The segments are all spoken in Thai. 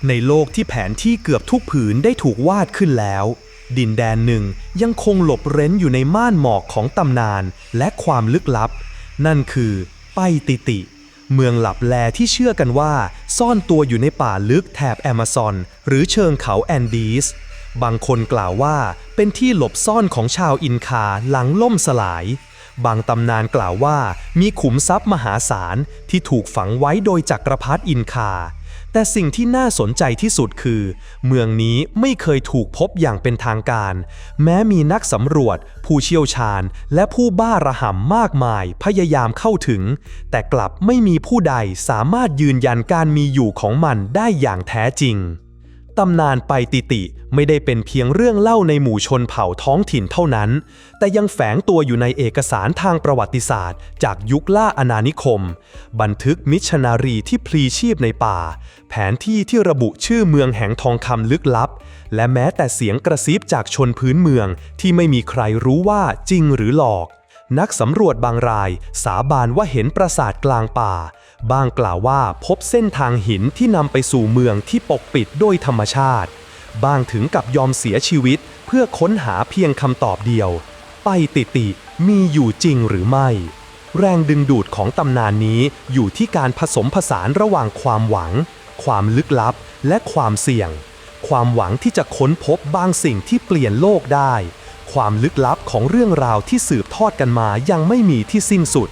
ในโลกที่แผนที่เกือบทุกผืนได้ถูกวาดขึ้นแล้วดินแดนหนึ่งยังคงหลบเร้นอยู่ในม่านหมอกของตำนานและความลึกลับนั่นคือไปติติเมืองลับแลที่เชื่อกันว่าซ่อนตัวอยู่ในป่าลึกแถบแอมะซอนหรือเชิงเขาแอนดีสบางคนกล่าวว่าเป็นที่หลบซ่อนของชาวอินคาหลังล่มสลายบางตำนานกล่าวว่ามีขุมทรัพย์มหาศาลที่ถูกฝังไว้โดยจักรพรรดิอินคาแต่สิ่งที่น่าสนใจที่สุดคือเมืองนี้ไม่เคยถูกพบอย่างเป็นทางการแม้มีนักสำรวจผู้เชี่ยวชาญและผู้บ้าระห่ำมากมายพยายามเข้าถึงแต่กลับไม่มีผู้ใดสามารถยืนยันการมีอยู่ของมันได้อย่างแท้จริงตำนานไปติติไม่ได้เป็นเพียงเรื่องเล่าในหมู่ชนเผ่าท้องถิ่นเท่านั้นแต่ยังแฝงตัวอยู่ในเอกสารทางประวัติศาสตร์จากยุคล่าอาณานิคมบันทึกมิชชันนารีที่พลีชีพในป่าแผนที่ที่ระบุชื่อเมืองแห่งทองคำลึกลับและแม้แต่เสียงกระซิบจากชนพื้นเมืองที่ไม่มีใครรู้ว่าจริงหรือหลอกนักสำรวจบางรายสาบานว่าเห็นปราสาทกลางป่าบางกล่าวว่าพบเส้นทางหินที่นำไปสู่เมืองที่ปกปิดด้วยธรรมชาติบางถึงกับยอมเสียชีวิตเพื่อค้นหาเพียงคำตอบเดียวไปติติมีอยู่จริงหรือไม่แรงดึงดูดของตำนานนี้อยู่ที่การผสมผสานระหว่างความหวังความลึกลับและความเสี่ยงความหวังที่จะค้นพบบางสิ่งที่เปลี่ยนโลกได้ความลึกลับของเรื่องราวที่สืบทอดกันมายังไม่มีที่สิ้นสุด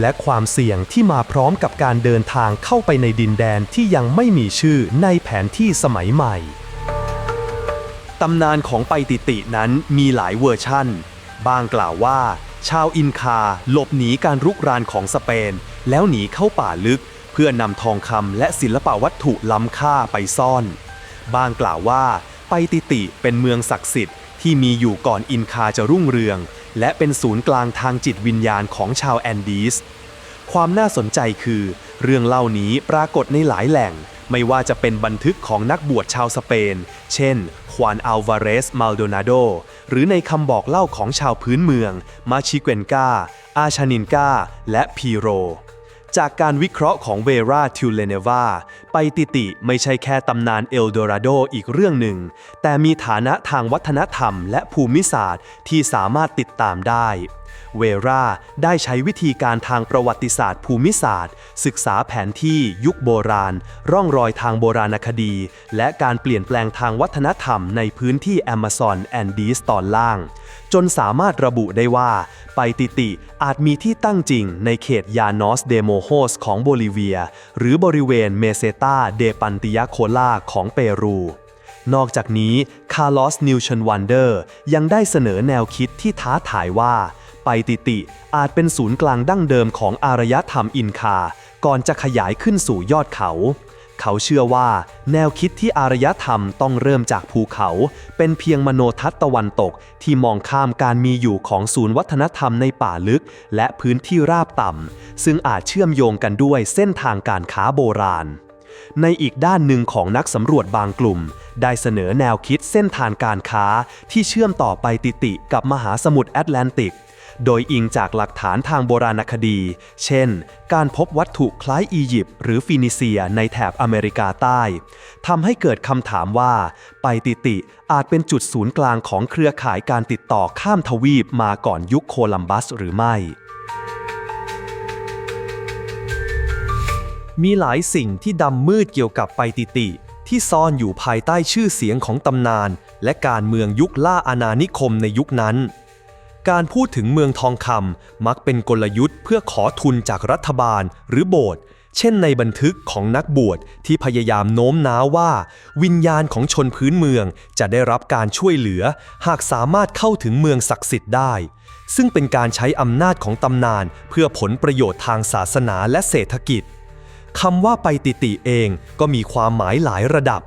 และความเสี่ยงที่มาพร้อมกับการเดินทางเข้าไปในดินแดนที่ยังไม่มีชื่อในแผนที่สมัยใหม่ตำนานของไปติตินั้นมีหลายเวอร์ชั่นบางกล่าวว่าชาวอินคาหลบหนีการรุกรานของสเปนแล้วหนีเข้าป่าลึกเพื่อนำทองคำและศิลปวัตถุล้ำค่าไปซ่อนบางกล่าวว่าไปติติเป็นเมืองศักดิ์สิทธิ์ที่มีอยู่ก่อนอินคาจะรุ่งเรืองและเป็นศูนย์กลางทางจิตวิญญาณของชาวแอนดีสความน่าสนใจคือเรื่องเล่านี้ปรากฏในหลายแหล่งไม่ว่าจะเป็นบันทึกของนักบวชชาวสเปนเช่นควานอัลวาเรสมัลโดนาโดหรือในคำบอกเล่าของชาวพื้นเมืองมาชิเกวนกาอาชานินกาและพีโรจากการวิเคราะห์ของเวราทิวเลเนวาไปติติไม่ใช่แค่ตำนานเอลโดราโดอีกเรื่องหนึ่งแต่มีฐานะทางวัฒนธรรมและภูมิศาสตร์ที่สามารถติดตามได้เวราได้ใช้วิธีการทางประวัติศาสตร์ภูมิศาสตร์ศึกษาแผนที่ยุคโบราณร่องรอยทางโบราณคดีและการเปลี่ยนแปลงทางวัฒนธรรมในพื้นที่แอมะซอนแอนดีสตอนล่างจนสามารถระบุได้ว่าไปติติอาจมีที่ตั้งจริงในเขตยานอสเดโมโฮสของโบลิเวียหรือบริเวณเมเซตาเดปันติยาโคลาของเปรูนอกจากนี้คาร์ลอสนิวชันวันเดอร์ยังได้เสนอแนวคิดที่ท้าทายว่าไปติติอาจเป็นศูนย์กลางดั้งเดิมของอารยธรรมอินคาก่อนจะขยายขึ้นสู่ยอดเขาเขาเชื่อว่าแนวคิดที่อารยธรรมต้องเริ่มจากภูเขาเป็นเพียงมโนทัศน์ตะวันตกที่มองข้ามการมีอยู่ของศูนย์วัฒนธรรมในป่าลึกและพื้นที่ราบต่ำซึ่งอาจเชื่อมโยงกันด้วยเส้นทางการค้าโบราณในอีกด้านหนึ่งของนักสำรวจบางกลุ่มได้เสนอแนวคิดเส้นทางการค้าที่เชื่อมต่อไปติติกับมหาสมุทรแอตแลนติกโดยอิงจากหลักฐานทางโบราณคดีเช่นการพบวัตถุคล้ายอียิปต์หรือฟินิเซียในแถบอเมริกาใต้ทำให้เกิดคำถามว่าไปติติอาจเป็นจุดศูนย์กลางของเครือข่ายการติดต่อข้ามทวีปมาก่อนยุคโคลัมบัสหรือไม่มีหลายสิ่งที่ดำมืดเกี่ยวกับไปติติที่ซ่อนอยู่ภายใต้ชื่อเสียงของตำนานและการเมืองยุคล่าอาณานิคมในยุคนั้นการพูดถึงเมืองทองคำมักเป็นกลยุทธ์เพื่อขอทุนจากรัฐบาลหรือโบสถ์เช่นในบันทึกของนักบวชที่พยายามโน้มน้าวว่าวิญญาณของชนพื้นเมืองจะได้รับการช่วยเหลือหากสามารถเข้าถึงเมืองศักดิ์สิทธิ์ได้ซึ่งเป็นการใช้อำนาจของตำนานเพื่อผลประโยชน์ทางศาสนาและเศรษฐกิจคำว่าไปติติเองก็มีความหมายหลายระดับ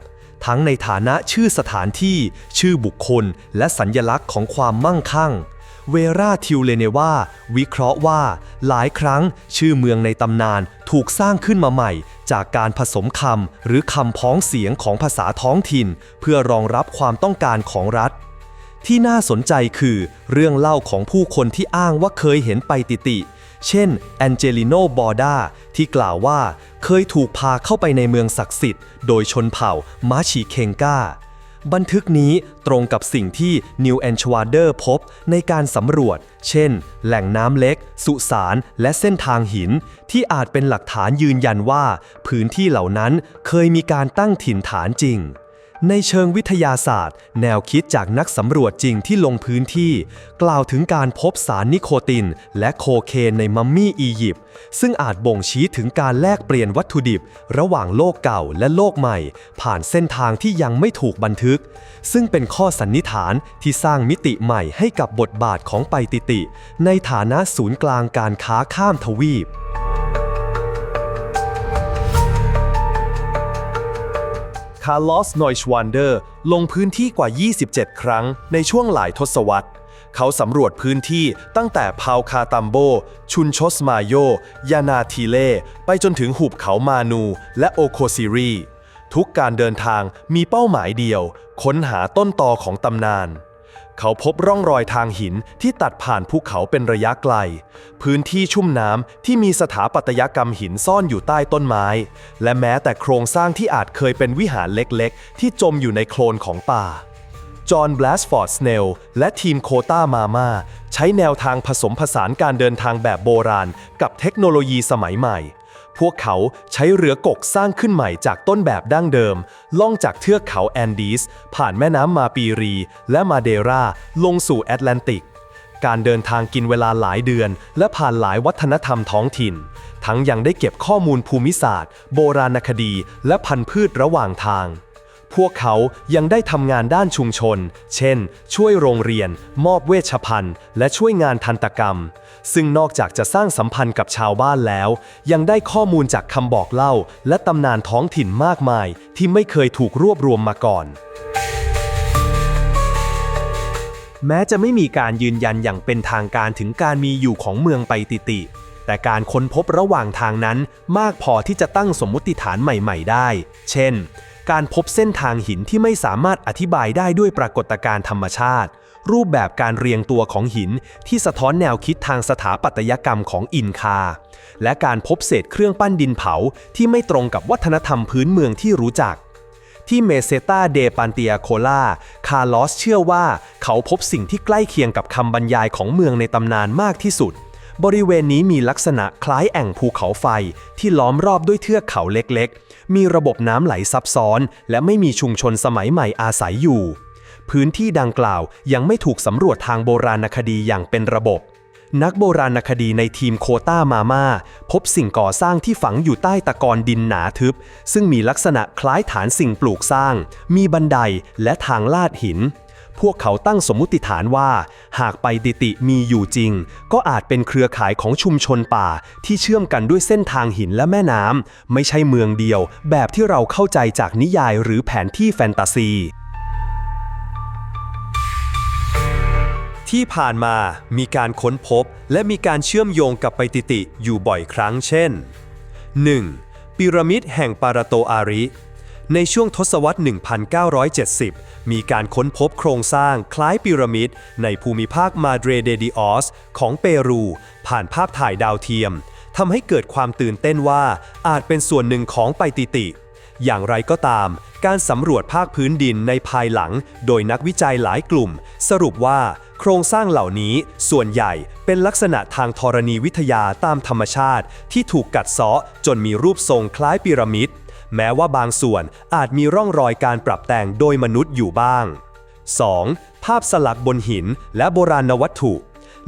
ทั้งในฐานะชื่อสถานที่ชื่อบุคคลและสัญลักษณ์ของความมั่งคั่งเวราทิวเลเนวาวิเคราะห์ว่าหลายครั้งชื่อเมืองในตำนานถูกสร้างขึ้นมาใหม่จากการผสมคำหรือคำพ้องเสียงของภาษาท้องถิ่นเพื่อรองรับความต้องการของรัฐที่น่าสนใจคือเรื่องเล่าของผู้คนที่อ้างว่าเคยเห็นไปติติ เช่นแองเจลิโน บอร์ดาที่กล่าวว่าเคยถูกพาเข้าไปในเมืองศักดิ์สิทธิ์โดยชนเผ่ามาชิเคงกาบันทึกนี้ตรงกับสิ่งที่นิวแอนชวาเดอร์พบในการสำรวจเช่นแหล่งน้ำเล็กสุสานและเส้นทางหินที่อาจเป็นหลักฐานยืนยันว่าพื้นที่เหล่านั้นเคยมีการตั้งถิ่นฐานจริงในเชิงวิทยาศาสตร์แนวคิดจากนักสำรวจจริงที่ลงพื้นที่กล่าวถึงการพบสารนิโคตินและโคเคนในมัมมี่อียิปต์ซึ่งอาจบ่งชี้ถึงการแลกเปลี่ยนวัตถุดิบระหว่างโลกเก่าและโลกใหม่ผ่านเส้นทางที่ยังไม่ถูกบันทึกซึ่งเป็นข้อสันนิษฐานที่สร้างมิติใหม่ให้กับบทบาทของไปติติในฐานะศูนย์กลางการค้าข้ามทวีปคาร์ลอส นอยชวานเดอร์ลงพื้นที่กว่า 27 ครั้งในช่วงหลายทศวรรษเขาสำรวจพื้นที่ตั้งแต่พาวคาตัมโบ ชุนชสมาโย ยานาทีเล่ไปจนถึงหุบเขามานูและโอโคซิรีทุกการเดินทางมีเป้าหมายเดียวค้นหาต้นตอของตำนานเขาพบร่องรอยทางหินที่ตัดผ่านภูเขาเป็นระยะไกลพื้นที่ชุ่มน้ำที่มีสถาปัตยกรรมหินซ่อนอยู่ใต้ต้นไม้และแม้แต่โครงสร้างที่อาจเคยเป็นวิหารเล็กๆที่จมอยู่ในโคลนของป่าจอห์น แบลสฟอร์ด สเนลและทีมโคต้ามาม่าใช้แนวทางผสมผสานการเดินทางแบบโบราณกับเทคโนโลยีสมัยใหม่พวกเขาใช้เรือกกสร้างขึ้นใหม่จากต้นแบบดั้งเดิมล่องจากเทือกเขาแอนดีสผ่านแม่น้ำมาปีรีและมาเดราลงสู่แอตแลนติกการเดินทางกินเวลาหลายเดือนและผ่านหลายวัฒนธรรมท้องถิ่นทั้งยังได้เก็บข้อมูลภูมิศาสตร์โบราณคดีและพันธุ์พืชระหว่างทางพวกเขายังได้ทำงานด้านชุมชนเช่นช่วยโรงเรียนมอบเวชภัณฑ์และช่วยงานทันตกรรมซึ่งนอกจากจะสร้างสัมพันธ์กับชาวบ้านแล้วยังได้ข้อมูลจากคำบอกเล่าและตำนานท้องถิ่นมากมายที่ไม่เคยถูกรวบรวมมาก่อนแม้จะไม่มีการยืนยันอย่างเป็นทางการถึงการมีอยู่ของเมืองไปติติแต่การค้นพบระหว่างทางนั้นมากพอที่จะตั้งสมมุติฐานใหม่ๆได้เช่นการพบเส้นทางหินที่ไม่สามารถอธิบายได้ด้วยปรากฏการณ์ธรรมชาติรูปแบบการเรียงตัวของหินที่สะท้อนแนวคิดทางสถาปัตยกรรมของอินคาและการพบเศษเครื่องปั้นดินเผาที่ไม่ตรงกับวัฒนธรรมพื้นเมืองที่รู้จักที่เมเซตาเดปันเตียโคลาคาร์ลอสเชื่อว่าเขาพบสิ่งที่ใกล้เคียงกับคำบรรยายของเมืองในตำนานมากที่สุดบริเวณนี้มีลักษณะคล้ายแอ่งภูเขาไฟที่ล้อมรอบด้วยเทือกเขาเล็กๆมีระบบน้ำไหลซับซ้อนและไม่มีชุมชนสมัยใหม่อาศัยอยู่พื้นที่ดังกล่าวยังไม่ถูกสำรวจทางโบราณคดีอย่างเป็นระบบนักโบราณคดีในทีมโคต้ามาม่าพบสิ่งก่อสร้างที่ฝังอยู่ใต้ตะกอนดินหนาทึบซึ่งมีลักษณะคล้ายฐานสิ่งปลูกสร้างมีบันไดและทางลาดหินพวกเขาตั้งสมมุติฐานว่าหากไปติติมีอยู่จริงก็อาจเป็นเครือข่ายของชุมชนป่าที่เชื่อมกันด้วยเส้นทางหินและแม่น้ำไม่ใช่เมืองเดียวแบบที่เราเข้าใจจากนิยายหรือแผนที่แฟนตาซีที่ผ่านมามีการค้นพบและมีการเชื่อมโยงกับไปติติอยู่บ่อยครั้งเช่น 1. พีระมิดแห่งปาราโตอาริในช่วงทศวรรษ 1970 มีการค้นพบโครงสร้างคล้ายพีระมิดในภูมิภาคมาเดรเดดิออสของเปรูผ่านภาพถ่ายดาวเทียมทำให้เกิดความตื่นเต้นว่าอาจเป็นส่วนหนึ่งของไปติติอย่างไรก็ตามการสำรวจภาคพื้นดินในภายหลังโดยนักวิจัยหลายกลุ่มสรุปว่าโครงสร้างเหล่านี้ส่วนใหญ่เป็นลักษณะทางธรณีวิทยาตามธรรมชาติที่ถูกกัดเซาะจนมีรูปทรงคล้ายพีระมิดแม้ว่าบางส่วนอาจมีร่องรอยการปรับแต่งโดยมนุษย์อยู่บ้าง 2. ภาพสลักบนหินและโบราณวัตถุ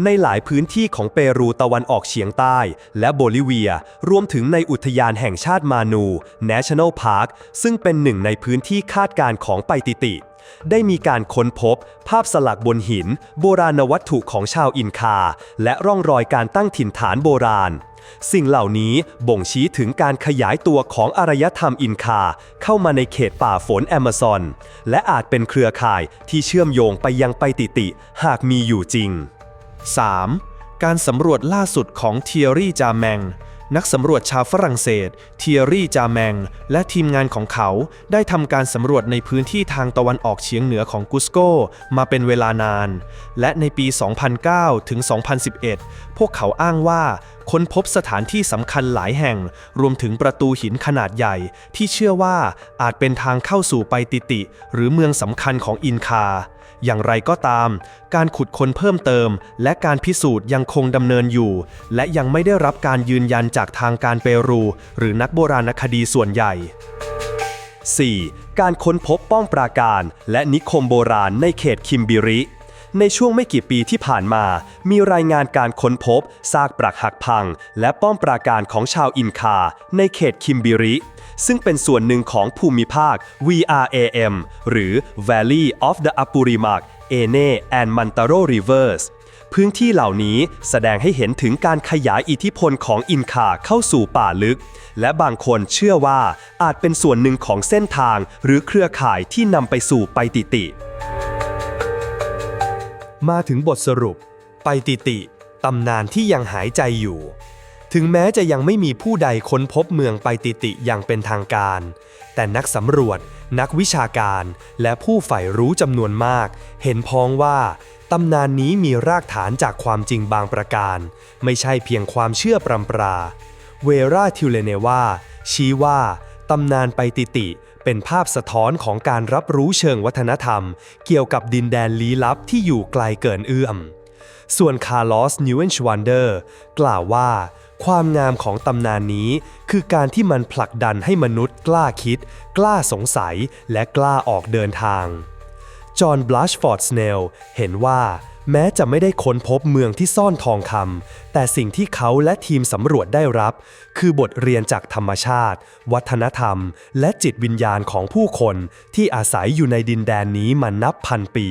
ในหลายพื้นที่ของเปรูตะวันออกเฉียงใต้และโบลิเวียรวมถึงในอุทยานแห่งชาติมานู National Park ซึ่งเป็นหนึ่งในพื้นที่คาดการณ์ของไปติติได้มีการค้นพบภาพสลักบนหินโบราณวัตถุของชาวอินคาและร่องรอยการตั้งถิ่นฐานโบราณสิ่งเหล่านี้บ่งชี้ถึงการขยายตัวของอารยธรรมอินคาเข้ามาในเขตป่าฝนแอมะซอนและอาจเป็นเครือข่ายที่เชื่อมโยงไปยังไปติติหากมีอยู่จริง 3. การสำรวจล่าสุดของเทียรี่จาแมงนักสำรวจชาวฝรั่งเศสเทียรี่จาแมงและทีมงานของเขาได้ทำการสำรวจในพื้นที่ทางตะวันออกเฉียงเหนือของกุสโกมาเป็นเวลานานและในปี 2009 ถึง 2011 พวกเขาอ้างว่า ค้นพบสถานที่สำคัญหลายแห่งรวมถึงประตูหินขนาดใหญ่ที่เชื่อว่าอาจเป็นทางเข้าสู่ไปติติหรือเมืองสำคัญของอินคาอย่างไรก็ตามการขุดค้นเพิ่มเติมและการพิสูจน์ยังคงดำเนินอยู่และยังไม่ได้รับการยืนยันจากทางการเปรูหรือนักโบราณคดีส่วนใหญ่ 4. การค้นพบป้อมปราการและนิคมโบราณในเขตคิมบิริ ในช่วงไม่กี่ปีที่ผ่านมามีรายงานการค้นพบซากปรักหักพังและป้อมปราการของชาวอินคาในเขตคิมบิริ ซึ่งเป็นส่วนหนึ่งของภูมิภาค VRAM หรือ Valley of the Apurimac, Ene and Mantaro Rivers พื้นที่เหล่านี้แสดงให้เห็นถึงการขยายอิทธิพลของอินคาเข้าสู่ป่าลึกและบางคนเชื่อว่าอาจเป็นส่วนหนึ่งของเส้นทางหรือเครือข่ายที่นำไปสู่ไปติติมาถึงบทสรุปไปติติตำนานที่ยังหายใจอยู่ถึงแม้จะยังไม่มีผู้ใดค้นพบเมืองไปติติอย่างเป็นทางการแต่นักสำรวจนักวิชาการและผู้ใฝ่รู้จำนวนมากเห็นพ้องว่าตำนานนี้มีรากฐานจากความจริงบางประการไม่ใช่เพียงความเชื่อปรำปราเวราทิวเลเนวาชี้ว่าตำนานไปติติเป็นภาพสะท้อนของการรับรู้เชิงวัฒนธรรมเกี่ยวกับดินแดนลี้ลับที่อยู่ไกลเกินเอื้อมส่วนคาร์ลอส นิวเอนชวันเดอร์กล่าวว่าความงามของตำนานนี้คือการที่มันผลักดันให้มนุษย์กล้าคิดกล้าสงสัยและกล้าออกเดินทางจอห์น บลัชฟอร์ด สเนลเห็นว่าแม้จะไม่ได้ค้นพบเมืองที่ซ่อนทองคำแต่สิ่งที่เขาและทีมสำรวจได้รับคือบทเรียนจากธรรมชาติวัฒนธรรมและจิตวิญญาณของผู้คนที่อาศัยอยู่ในดินแดนนี้มานับพันปี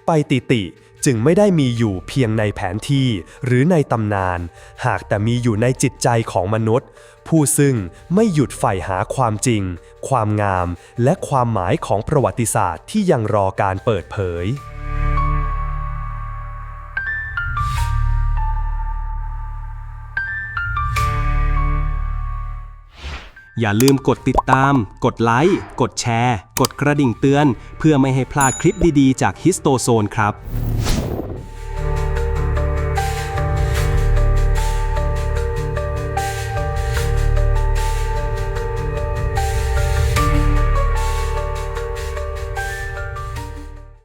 ไปติติจึงไม่ได้มีอยู่เพียงในแผนที่หรือในตำนานหากแต่มีอยู่ในจิตใจของมนุษย์ผู้ซึ่งไม่หยุดใฝ่หาความจริงความงามและความหมายของประวัติศาสตร์ที่ยังรอการเปิดเผยอย่าลืมกดติดตามกดไลค์กดแชร์กดกระดิ่งเตือนเพื่อไม่ให้พลาดคลิปดีๆจากฮิสโตโซนครับ